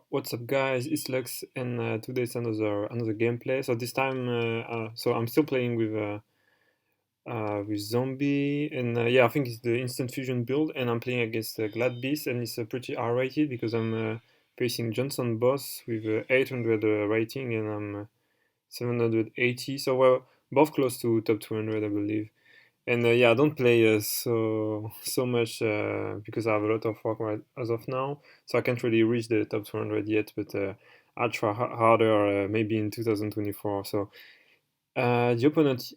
What's up, guys? It's Lux, and today's another gameplay. So this time, so I'm still playing with zombie, and yeah, I think it's the instant fusion build, and I'm playing against Glad Beast, and it's pretty R-rated because I'm facing Johnson Boss with 800 rating, and I'm 780. So we're both close to top 200, I believe. And yeah, I don't play so much because I have a lot of work right as of now, so I can't really reach the top 200 yet. But I'll try harder maybe in 2024. So the opponent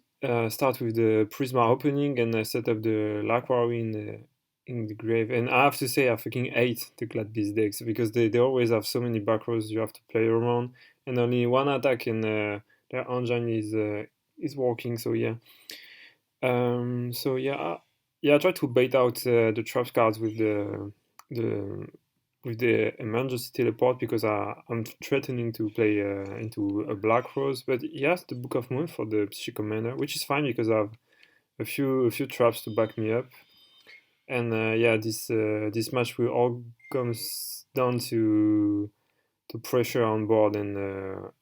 start with the Prisma opening and set up the Laquari in the grave. And I have to say, I fucking hate the Glad Beast decks because they always have so many back rows you have to play around, and only one attack and their engine is working. So yeah. So yeah, yeah, I try to bait out the trap cards the with the emergency teleport because I'm threatening to play into a black rose, but he has the Book of Moon for the Psychic Commander, which is fine because I have a few traps to back me up, and yeah, this match will all comes down to pressure on board and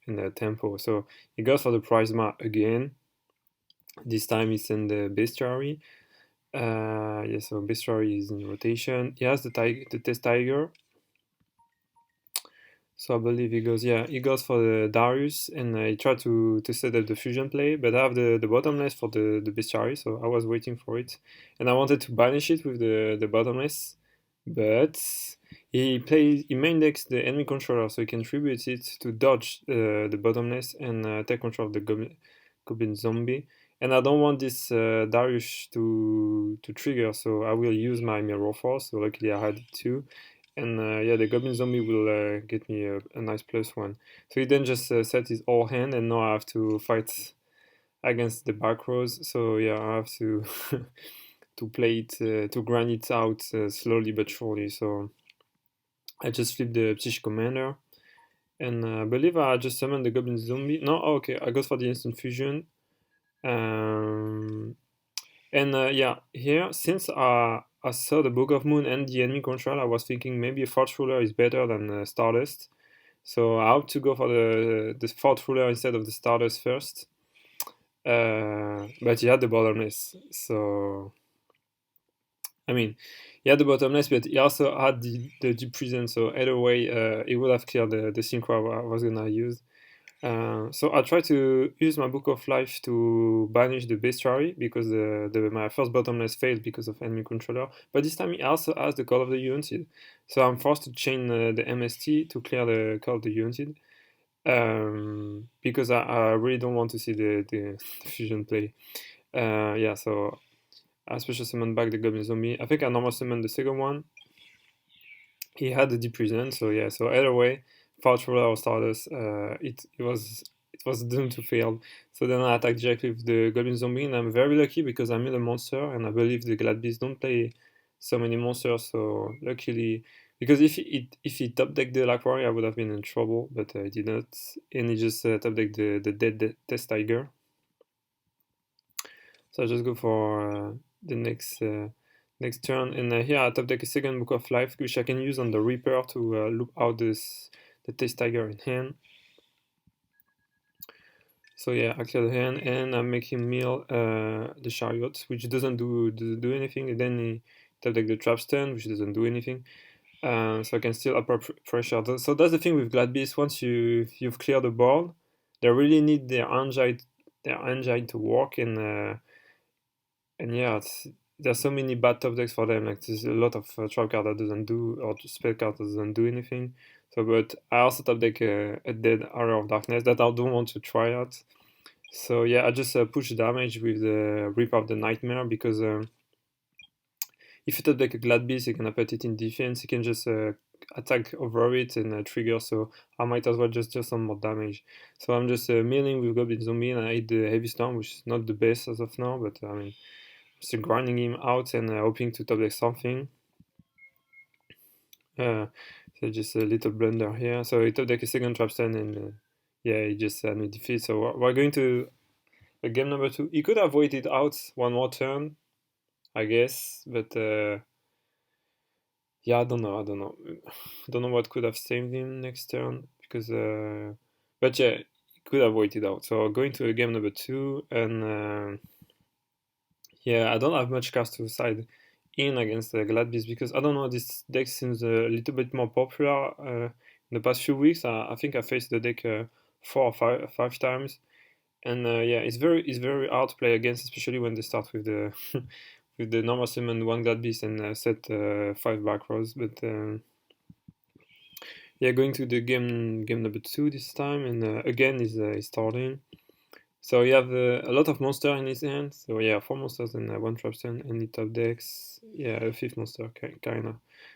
the tempo. So he goes for the Prisma again. This time it's in the bestiary. Yeah, so bestiary is in rotation. He has the test tiger. So I believe he goes for the Darius, and he tried to set up the fusion play, but I have the bottomless for the bestiary, so I was waiting for it, and I wanted to banish it with the bottomless, but he main decks the enemy controller, so he can tribute it to dodge the bottomless and take control of the goblin zombie, and I don't want this Darius to trigger, so I will use my mirror force. So luckily I had it too. And yeah, the Goblin Zombie will get me a nice +1. So he then just set his all hand, and now I have to fight against the back rows. So yeah, I have to to play it, to grind it out slowly but surely. So I just flip the Psychic Commander, and I believe I just summoned the Goblin Zombie. No, oh, okay, I go for the Instant Fusion. Um, and yeah, here, since I saw the Book of Moon and the enemy control, I was thinking maybe a Forge Ruler is better than Stardust. So I hope to go for the Forge Ruler instead of the Stardust first. But he had the bottomless. So, I mean, he had the bottomless, but he also had the Deep Prison. So either way, he would have cleared the synchro I was gonna use. So I try to use my Book of Life to banish the bestiary because my first bottomless failed because of enemy controller. But this time he also has the Call of the Unted, so I'm forced to chain the MST to clear the Call of the Unted because I really don't want to see the fusion play. Yeah, so I special summon back the Goblin Zombie. I think I normal summon the second one. He had the Deep Prison, so yeah. So either way, Forge Ruler or Stardust, it was doomed to fail. So then I attacked directly with the Goblin Zombie, and I'm very lucky because I made a monster, and I believe the Glad Beast don't play so many monsters. So luckily, because if he top decked the Laquari, I would have been in trouble, but he did not, and he just top decked the dead Test Tiger. So I just go for the next turn, and here I top deck a second Book of Life, which I can use on the Reaper to loop out the Test Tiger in hand. So yeah, I clear the hand, and I make him mill the Chariot, which doesn't do anything, and then he top deck the Trap Stand, which doesn't do anything. So I can still apply pressure. So that's the thing with Glad Beast. Once you've cleared the board, they really need their engine to work, and yeah, there's so many bad top decks for them. Like there's a lot of trap card that doesn't do, or spell card that doesn't do anything. So, but I also top deck a dead Arrow of Darkness that I don't want to try out. So yeah, I just push damage with the Rip of the Nightmare because if you top deck a Glad Beast, you can put it in defense. You can just attack over it and trigger. So I might as well just do some more damage. So I'm just milling with Goblin Zombie, and I hit the Heavy Storm, which is not the best as of now, but I mean. Still grinding him out and hoping to top deck something. So just a little blunder here. So he top deck a second trap stand, and yeah, he just had no defeat. So we're going to game number 2. He could have waited out one more turn, I guess, but Yeah, I don't know. I don't know. I don't know what could have saved him next turn because, but yeah, he could have waited out. So going to game number two, and yeah, I don't have much cards to side in against Gladbeast because I don't know. This deck seems a little bit more popular in the past few weeks. I think I faced the deck four or five times, and yeah, it's very hard to play against, especially when they start with the with the normal summon one Gladbeast and set five back rows. But yeah, going to the game number two this time, and again is starting. So you have a lot of monster in his hand. So yeah, four monsters and one trapstone, and the top decks. Yeah, a fifth monster kinda.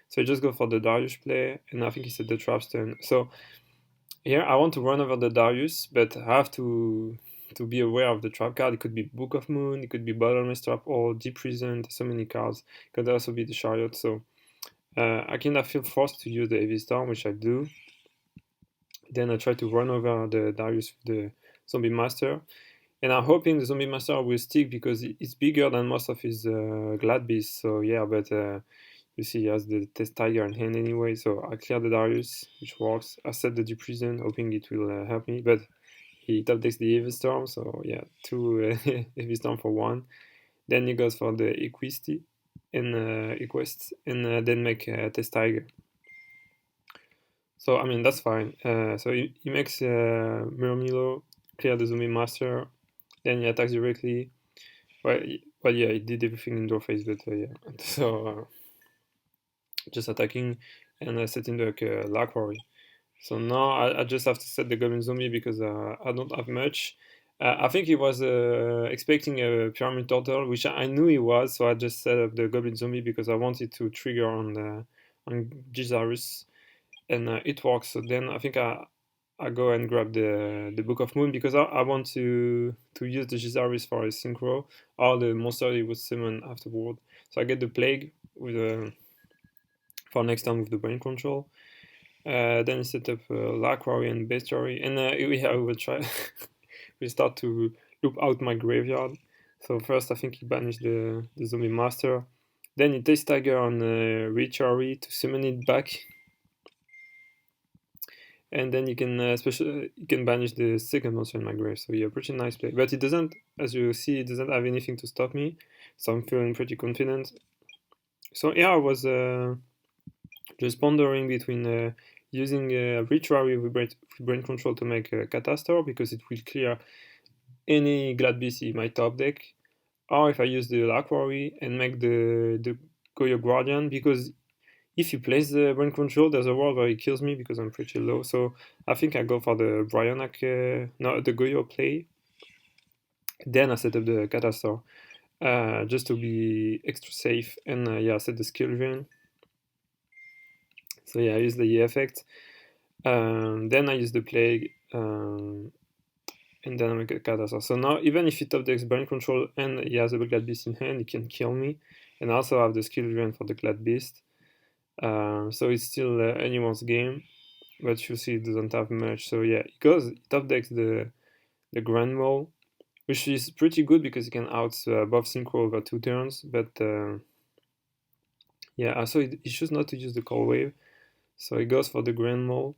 So you just go for the Darius play, and I think he said the trapstone. So here I want to run over the Darius, but I have to be aware of the trap card. It could be Book of Moon, it could be Bottomless Trap, or Deep Prison. So many cards. It could also be the Chariot. So I kind of feel forced to use the Heavy Storm, which I do. Then I try to run over the Darius with the Zombie Master. And I'm hoping the Zombie Master will stick because it's bigger than most of his Glad Beasts. So yeah, but you see he has the Test Tiger in hand anyway. So I clear the Darius, which works. I set the Deep Prison, hoping it will help me. But he top decks the Heavy Storm. So yeah, two Heavy Storm for one. Then he goes for the Equisty and Equest, and then make Test Tiger. So I mean that's fine. So he makes Murmillo clear the Zombie Master, then he attacks directly. Well, yeah, he did everything in draw phase, but yeah. So just attacking and setting the Lark Quarry. So now I just have to set the Goblin Zombie because I don't have much. I think he was expecting a Pyramid Turtle, which I knew he was, so I just set up the Goblin Zombie because I wanted to trigger on Gizarus, and it works. So then I think I go and grab the Book of Moon because I want to use the Gizaris for a synchro or the monster he would summon afterward. So I get the Plague with for next time with the Brain Control. Then I set up Lacquari and Bestiary, and we will try. We start to loop out my graveyard. So first I think he banished the Zombie Master. Then he takes Tiger on Rituary to summon it back, and then you can you can banish the second monster in my grave. So yeah, pretty nice play. But it doesn't, as you see, it doesn't have anything to stop me. So I'm feeling pretty confident. So yeah, I was just pondering between using Rituary with brain control to make a Catastor because it will clear any Glad Beast in my top deck, or if I use the Lacquari and make the Goyo Guardian because if you place the brain control, there's a world where he kills me because I'm pretty low. So I think I go for the Bryonak, no, the Goyo play. Then I set up the Catastor just to be extra safe. And yeah, I set the skill drain. So yeah, I use the E effect. Then I use the Plague. And then I make a Catastor. So now, even if he top decks brain control and he has a Glad Beast in hand, he can kill me. And I also have the skill drain for the Glad Beast. So it's still anyone's game, but you see it doesn't have much. So yeah, it goes top decks the Grand Mole, which is pretty good because you can out above synchro over 2 turns. But yeah, so he chooses not to use the Cold Wave, so he goes for the Grand Mole,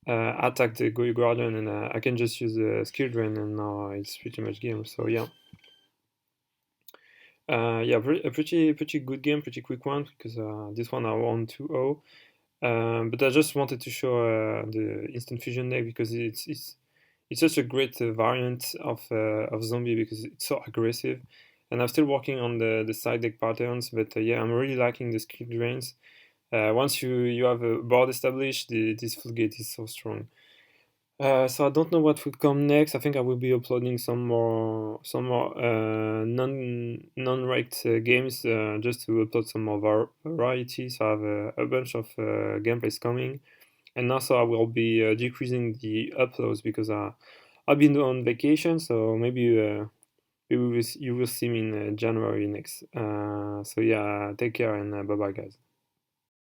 attack the Goyo Guardian, and I can just use the Skill Drain, and now it's pretty much game. So yeah. Yeah, a pretty good game, pretty quick one because this one I won 2-0. But I just wanted to show the instant fusion deck because it's such a great variant of zombie because it's so aggressive, and I'm still working on the side deck patterns. But yeah, I'm really liking the skill drains. Once you have a board established, this full gate is so strong. So I don't know what will come next. I think I will be uploading some more non-ranked games just to upload some more variety. So I have a bunch of gameplays coming, and also I will be decreasing the uploads because I've been on vacation. So maybe you will see me in January next. So yeah, take care and bye bye guys.